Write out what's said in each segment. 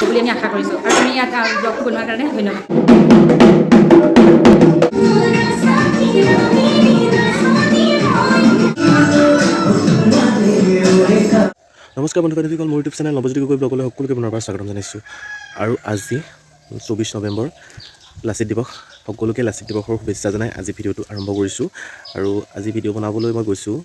বুলি আমি আশা কৰিছোঁ আৰু তুমি ইয়াত ব্লগটো বনোৱাৰ কাৰণে ধন্যবাদ। নমস্কাৰ বন্ধু বান্ধৱীসকল, মোৰ ইউটিউব চেনেল নৱজ্যোতি গগৈ ব্লগলৈ সকলোকে পুনৰবাৰ স্বাগতম জনাইছোঁ। আৰু আজি 24 নৱেম্বৰ লাচিত দিৱস। সকলোকে লাচিত দিৱসৰ শুভেচ্ছা জনাই আজি ভিডিঅ'টো আৰম্ভ কৰিছোঁ। আৰু আজি ভিডিঅ' বনাবলৈ মই গৈছোঁ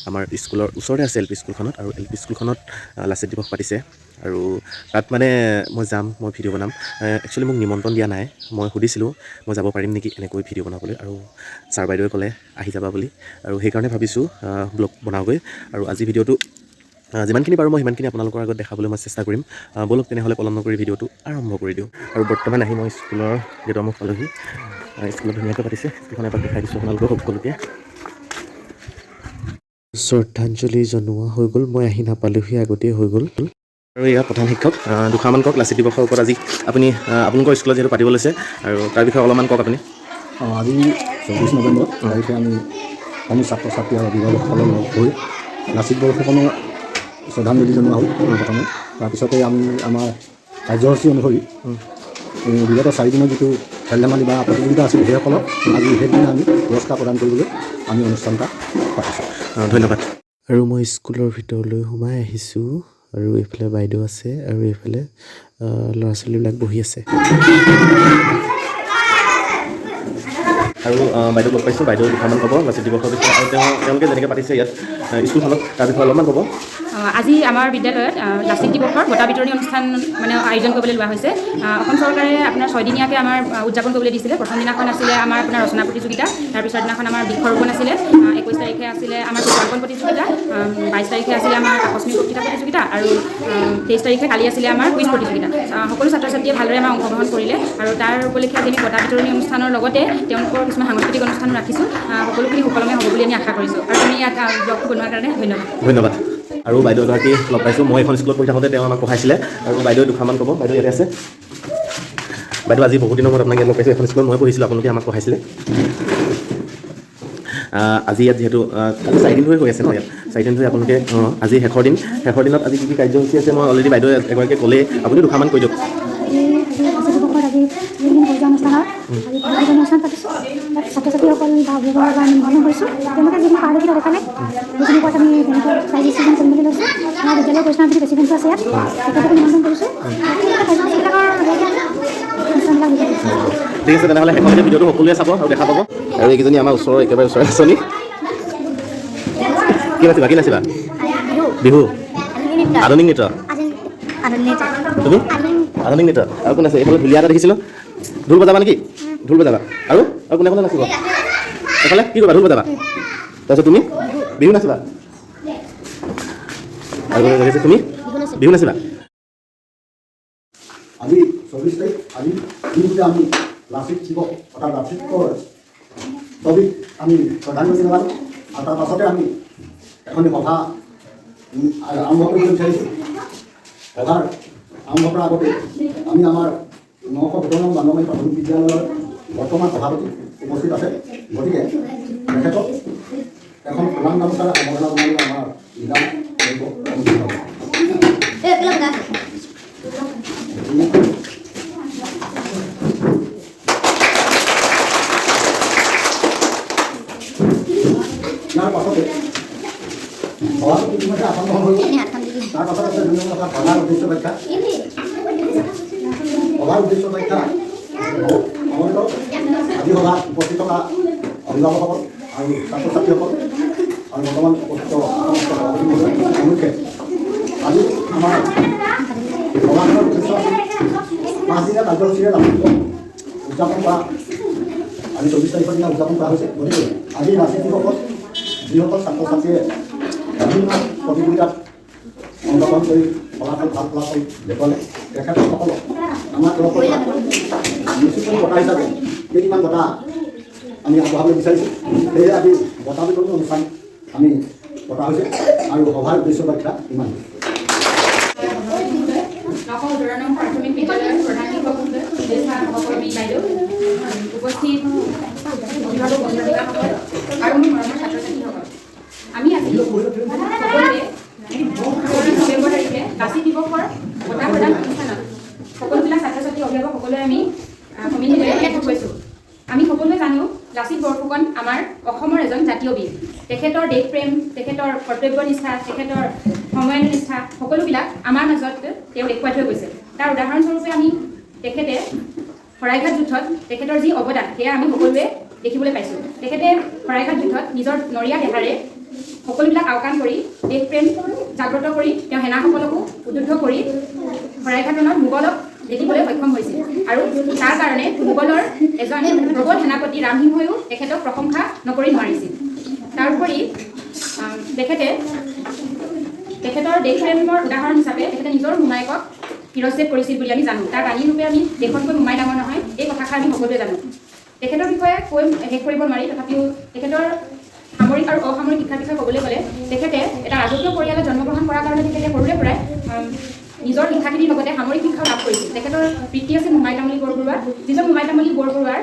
আমাৰ স্কুলৰ ওচৰতে আছে LP স্কুলখনত, আৰু LP স্কুলখনত লাচিত দিৱস পাতিছে। আৰু তাত মানে মই যাম, মই ভিডিঅ' বনাম। একচুৱেলি মোক নিমন্ত্ৰণ দিয়া নাই, মই সুধিছিলোঁ মই যাব পাৰিম নেকি এনেকৈ ভিডিঅ' বনাবলৈ, আৰু ছাৰ বাইদেৱে ক'লে আহি যাবা বুলি, আৰু সেইকাৰণে ভাবিছোঁ ব্লগ বনাওঁগৈ। আৰু আজি ভিডিঅ'টো যিমানখিনি পাৰোঁ মই সিমানখিনি আপোনালোকৰ আগত দেখাবলৈ মই চেষ্টা কৰিম। ব'লক তেনেহ'লে পলম নকৰি ভিডিঅ'টো আৰম্ভ কৰি দিওঁ। আৰু বৰ্তমান আহি মই স্কুলৰ গেটৰ মুখ পালোহি। স্কুলত ধুনীয়াকৈ পাতিছে, স্কুলখন এবাৰ দেখাই দিছোঁ আপোনালোকক সকলোকে। শ্ৰদ্ধাঞ্জলি জনোৱা হৈ গ'ল, মই আহি নাপালোহি, আগতেই হৈ গ'ল। আৰু ইয়াৰ প্ৰধান শিক্ষক দুষাৰমান কওক লাচিত দিৱসৰ ওপৰত আজি আপুনি আপোনালোকৰ স্কুলত যিহেতু পাতিব লৈছে, আৰু তাৰ বিষয়ে অলপমান কওক আপুনি। আজি 24 নৱেম্বৰ তাৰিখে আমি ছাত্ৰ ছাত্ৰী আৰু অভিভাৱকসকলে লগ হৈ লাচিত বৰফুকনৰ শ্ৰদ্ধাঞ্জলি জনোৱা হ'ল প্ৰথমে। তাৰপিছতে আমি আমাৰ কাৰ্যসূচী অনুসৰি বিগত 4 দিনৰ যিটো খেল ধেমালি বা প্ৰতিযোগিতা আছিল, সেইসকলক আজি সেইদিনা আমি পুৰস্কাৰ প্ৰদান কৰিবলৈ আমি অনুষ্ঠানটা পাতিছোঁ। ধন্যবাদ। আৰু মই স্কুলৰ ভিতৰলৈ সোমাই আহিছোঁ, আৰু এইফালে বাইদেউ আছে, আৰু এইফালে ল'ৰা ছোৱালীবিলাক বহি আছে। আৰু বাইদেউ লগ পাইছোঁ, বাইদেউ দুটামান ক'ব লাচিত দিৱসৰ বিষয়ে, আৰু তেওঁলোকে যেনেকৈ পাতিছে ইয়াত স্কুলখনত তাৰ বিষয়ে অলপমান ক'ব। আজি আমাৰ বিদ্যালয়ত লাচিত দিৱসৰ বঁটা বিতৰণী অনুষ্ঠান আয়োজন কৰিবলৈ লোৱা হৈছে। অসম চৰকাৰে আপোনাৰ 6 দিনীয়াকৈ আমাৰ উদযাপন কৰিবলৈ দিছিলে। প্ৰথম দিনাখন আছিলে আমাৰ আপোনাৰ ৰচনা প্ৰতিযোগিতা, তাৰপিছৰ দিনাখন আমাৰ বৃক্ষৰোপণ আছিলে, 21 তাৰিখে আছিলে আমাৰ চিত্ৰাংকন প্ৰতিযোগিতা, 22 তাৰিখে আছিলে আমাৰ আকস্মিক বক্তৃতা প্ৰতিযোগিতা, আৰু 23 তাৰিখে কালি আছিলে আমাৰ কুইজ প্ৰতিযোগিতা। সকলো ছাত্ৰ ছাত্ৰীয়ে ভালদৰে আমাৰ অংশগ্ৰহণ কৰিলে, আৰু তাৰ উপলক্ষে আজি আমি বঁটা বিতৰণী অনুষ্ঠানৰ লগতে তেওঁলোকৰ কিছুমান সাংস্কৃতিক অনুষ্ঠানো ৰাখিছোঁ। সকলোখিনি সুকলমে হ'ব বুলি আমি আশা কৰিছোঁ, আৰু তুমি ইয়াত ব্লগটো বনোৱাৰ কাৰণে ধন্যবাদ। আৰু বাইদেউ এগৰাকী লগ পাইছোঁ, মই এখন স্কুলত পঢ়ি থাকোঁতে তেওঁ আমাক পঢ়াইছিলে, আৰু বাইদেউ দুষাৰমান ক'ব। বাইদেউ ইয়াতে আছে। বাইদেউ আজি বহুত দিনৰ মূৰত আপোনাক ইয়াত লগ পাইছোঁ, এখন স্কুলত মই পঢ়িছিলোঁ, আপোনালোকে আমাক পঢ়াইছিলে। আজি ইয়াত যিহেতু আজি 4 দিন ধৰি হৈ আছে ন, ইয়াত 4 দিন ধৰি আপোনালোকে আজি শেষৰ দিনত আজি কি কাৰ্যসূচী আছে মই অলৰেডি বাইদেউ এগৰাকীয়ে ক'লে, আপুনি দুষাৰমান কৈ দিয়ক। ছাত্ৰ ছাত্ৰীসকল বা অভিভাৱক আমি নিমন্ত্ৰণ কৰিছোঁ, তেওঁলোকে যিখিনি পাৰদৰ্শিতা দেখালে সেইখিনি ওপৰত আমি তেনেকৈ প্ৰাইজ ডিষ্ট্ৰিবিউশ্যন কৰিম বুলি লৈছোঁ। আমাৰ বিদ্যালয়ৰ পৰিচালনা যদি প্ৰেচিডেণ্টটো আছে ইয়াত, তেখেতকো নিমন্ত্ৰণ কৰিছোঁ। ঠিক আছে, তেনেহ'লে শেষলৈকে ভিডিঅ'টো সকলোৱে চাব আৰু দেখা পাব। আৰু এইকেইজনী আমাৰ ওচৰৰ একেবাৰে ওচৰৰ আঁচনি। কি নাচিবা? বিহু, আধুনিক নৃত্য। তুমি আধুনিক নৃত্য। আৰু কোন আছে? এইফালে ঢুলীয়া এটা দেখিছিলোঁ, ঢোল বজাবা নেকি? ঢোল বজাবা। আৰু কোনে নাচিব? এইফালে কি কৰিবা? ঢোল বজাবা। তাৰপিছত তুমি বিহু নাচিবা। আৰু তুমি বিহু নাচিবা। আজি 24 তাৰিখ, আজি দিনটোতে আমি লাচিত দিৱস অৰ্থাৎ লাচিতৰ ছবিত আমি শ্ৰদ্ধাঞ্জলি জনালোঁ, আৰু তাৰ পাছতে আমি এখন সভা আৰম্ভ কৰিব বিচাৰিছোঁ। সভাৰ আৰম্ভ কৰাৰ আগতে আমি আমাৰ 917 নং বান্দৰমাৰী প্ৰাথমিক বিদ্যালয়ৰ বৰ্তমান সভাপতি উপস্থিত আছে, গতিকে তেখেতক এখন প্ৰধান গামোচাৰে সম্বৰ্ধনা জনাবলৈ আমাৰ জিলা ইয়াৰ পাছতে সভাপতি ইতিমধ্যে আসন গ্ৰহণ কৰিব। তাৰ পাছত আছে 2 নম্বৰ সভাৰ উদ্দেশ্য ব্যাখ্যা। সভাৰ উদ্দেশ্য ব্যাখ্যা সমগ্ৰ আজি সভাত উপস্থিত থকা অভিভাৱকসকল আৰু ছাত্ৰ ছাত্ৰীসকল আৰু বৰ্তমান উপস্থিত সন্মুখে আজি আমাৰ সভাখনৰ উদ্দেশ্য 5 দিনীয়া কাৰ্যসূচীৰে উদযাপন কৰা। আজি 24 তাৰিখৰ দিনা উদযাপন কৰা হৈছে। গতিকে আজি লাচিত দিৱসত যিসকল ছাত্ৰ ছাত্ৰীয়ে বিভিন্ন প্ৰতিযোগিতাত অংশগ্ৰহণ কৰি ভাল ফলাফল দেখুৱালে, তেখেতসকলক আমাৰ তৰফৰ পৰা নিশ্চিতকৈ বঁটা হিচাপে কেইটামান বঁটা আমি আগবঢ়াবলৈ বিচাৰিছোঁ। সেয়ে আজি বঁটা বিতৰণী অনুষ্ঠান আমি পতা হৈছে, আৰু সভাৰ উদ্দেশ্য ব্যাখ্যা ইমান। প্ৰাথমিক বিদ্যালয়ৰ প্ৰধান শিক্ষক বাইদেউ, উপস্থিত অভিভাৱক অধ্যাপিকাসকল আৰু মোৰ মৰমৰ ছাত্ৰ ছাত্ৰীসকল, আমি আজি সকলোৱে 24 নৱেম্বৰ তাৰিখে লাচিত দিৱসৰ বঁটা প্ৰদান অনুষ্ঠানত অভিভাৱক সকলোৱে আমি কমিটিলৈ একগোট হৈছোঁ। আমি সকলোৱে জানো লাচিত বৰফুকন আমাৰ অসমৰ এজন জাতীয় বীৰ। তেখেতৰ দেশপ্ৰেম, তেখেতৰ কৰ্তব্যনিষ্ঠা, তেখেতৰ সময়নিষ্ঠা সকলোবিলাক আমাৰ মাজত তেওঁ দেখুৱাই থৈ গৈছে। তাৰ উদাহৰণস্বৰূপে আমি তেখেতে শৰাইঘাট যুদ্ধত তেখেতৰ যি অৱদান সেয়া আমি সকলোৱে দেখিবলৈ পাইছোঁ। তেখেতে শৰাইঘাট যুদ্ধত নিজৰ নৰিয়া দেহাৰে সকলোবিলাক আওকাণ কৰি দেশপ্ৰেম জাগ্ৰত কৰি তেওঁ সেনাসকলকো উদ্ধুদ্ধ কৰি শৰাইঘাটনত মোগলক দেখিবলৈ সক্ষম হৈছিল। আৰু তাৰ কাৰণে মোগলৰ এজন প্ৰবল সেনাপতি ৰামসিংহয়ো তেখেতক প্ৰশংসা নকৰি নোৱাৰিছিল। তাৰোপৰি তেখেতৰ দেশপ্ৰেমৰ উদাহৰণ হিচাপে তেখেতে নিজৰ মোমায়েকক শিৰচ্ছেদ কৰিছিল বুলি আমি জানো। তাৰ ৰাণীৰূপে আমি দেশতকৈ মোমাই ডাঙৰ নহয় এই কথাষাৰ আমি সকলোৱে জানো। তেখেতৰ বিষয়ে কৈ শেষ কৰিব নোৱাৰি। তথাপিও তেখেতৰ সামৰিক আৰু অসামৰিক শিক্ষাৰ বিষয়ে ক'বলৈ গ'লে তেখেতে এটা ৰাজকীয় পৰিয়ালত জন্মগ্ৰহণ কৰাৰ কাৰণে তেখেতে সৰুৰে পৰাই নিজৰ শিক্ষাখিনিৰ লগতে সামৰিক শিক্ষাও লাভ কৰিছিল। তেখেতৰ পিতৃ আছিল মোমাই তামুলী বৰবৰুৱা, যিজন মোমাই তামুলী বৰবৰুৱাৰ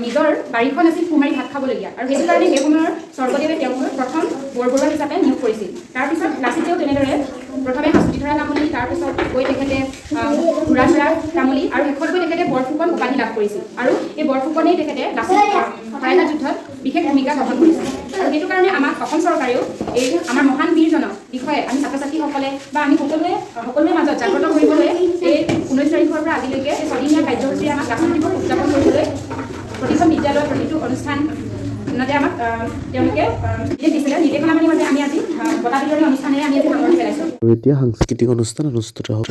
নিজৰ বাৰীখন আছিল কুমাৰী ভাত খাবলগীয়া, আৰু সেইটো কাৰণে সেই সময়ৰ স্বৰ্গদেৱে তেওঁক প্ৰথম বৰবৰুৱা হিচাপে নিয়োগ কৰিছিল। তাৰপিছত লাচিতেও তেনেদৰে প্ৰথমে হাস্তিধৰা তামুলী, তাৰপিছত গৈ তেখেতে ঘোঁৰাচৰা তামুলী আৰু শেষত গৈ তেখেতে বৰফুকন উপাধি লাভ কৰিছিল। আৰু এই বৰফুকনেই তেখেতে লাচিত শৰাইঘাট যুদ্ধত বিশেষ ভূমিকা গ্ৰহণ কৰিছিল। আৰু সেইটো কাৰণে আমাক অসম চৰকাৰেও এই আমাৰ মহান বীৰজনৰ বিষয়ে আমি ছাত্ৰ ছাত্ৰীসকলে বা আমি সকলোৰে মাজত জাগ্ৰত কৰিবলৈ এই 19 তাৰিখৰ পৰা আজিলৈকে এই 6 দিনীয়া কাৰ্যসূচীৰে আমাক লাচিত দিৱস উদযাপন কৰিবলৈ প্ৰতিখন বিদ্যালয়ৰ প্ৰতিটো অনুষ্ঠানতে আমাক তেওঁলোকে নিৰ্দেশ দিছিলে। নিৰ্দেশনামানি মতে আমি আজি বঁটা বিতৰণী অনুষ্ঠানেৰে আমি আজি সামৰণি পেলাইছোঁ। আৰু এতিয়া সাংস্কৃতিক অনুষ্ঠান অনুষ্ঠিত হ'ব।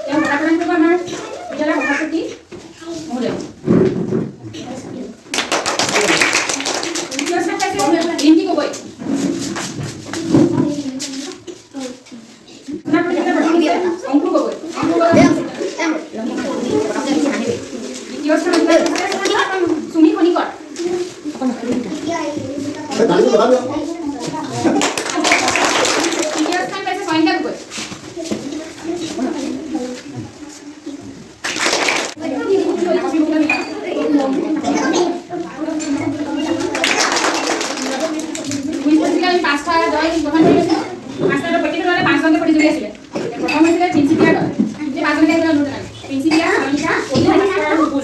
তেওঁ বঁটা প্ৰদান কৰিব আমাৰ বিদ্যালয়ৰ সভাপতি মহোদয়। দ্বিতীয় স্থান পাইছে ৰিম্পী গগৈ। আপোনাৰ প্ৰতিযোগিতাৰ প্ৰথম হৈছে অংকুৰ গগৈ। দ্বিতীয় স্থান পাইছে সুমি খনিকৰ। তৃতীয় স্থান পাইছে সন্ধ্যা গগৈ। আমি পাঁচটা দল গ্ৰহণ কৰি আছিলোঁ। পাঁচটা দল প্ৰত্যেকটো দলে 5জনকৈ প্ৰতিযোগী আছিলে। প্ৰথম হৈছিলে প্ৰিন্সিপিয়াৰ দল। এই 5জনকৈ আহিবলৈ অনুৰোধ জনালোঁ। প্ৰিন্সিপিয়া, অনিতা, আৰু ৰুবুল।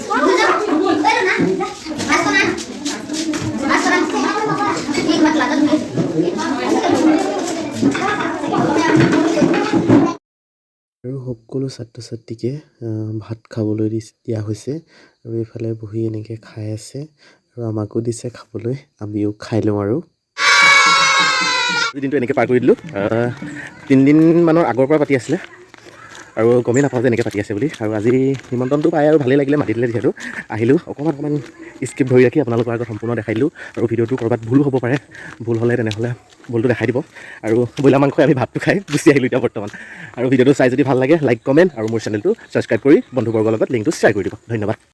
আৰু সকলো ছাত্ৰ ছাত্ৰীকে ভাত খাবলৈ দিয়া হৈছে আৰু এইফালে বহি এনেকৈ খাই আছে আৰু আমাকো দিছে খাবলৈ, আমিও খাই লওঁ। আৰু দিনটো এনেকৈ পাৰ কৰি দিলোঁ। 3 দিনমানৰ আগৰ পৰা পাতি আছিলে আৰু গমেই নাপাওঁ যে এনেকৈ পাতি আছে বুলি। আৰু আজি নিমন্ত্ৰণটো পাই আৰু ভালেই লাগিলে, মাতি দিলে যিহেতু আহিলোঁ। অকণমান স্ক্ৰিপ্ট ধৰি ৰাখি আপোনালোকৰ আগত সম্পূৰ্ণ দেখাই দিলোঁ। আৰু ভিডিঅ'টো ক'ৰবাত ভুলো হ'ব পাৰে, ভুল হ'লে তেনেহ'লে ভুলটো দেখাই দিব। আৰু ব্ৰইলাৰ মাংস আমি ভাতটো খাই গুচি আহিলোঁ এতিয়া বৰ্তমান। আৰু ভিডিঅ'টো চাই যদি ভাল লাগে লাইক কমেণ্ট আৰু মোৰ চেনেলটো ছাবস্ক্ৰাইব কৰি বন্ধুবৰ্গৰ লগত লিংকটো শ্বেয়াৰ কৰি দিব। ধন্যবাদ।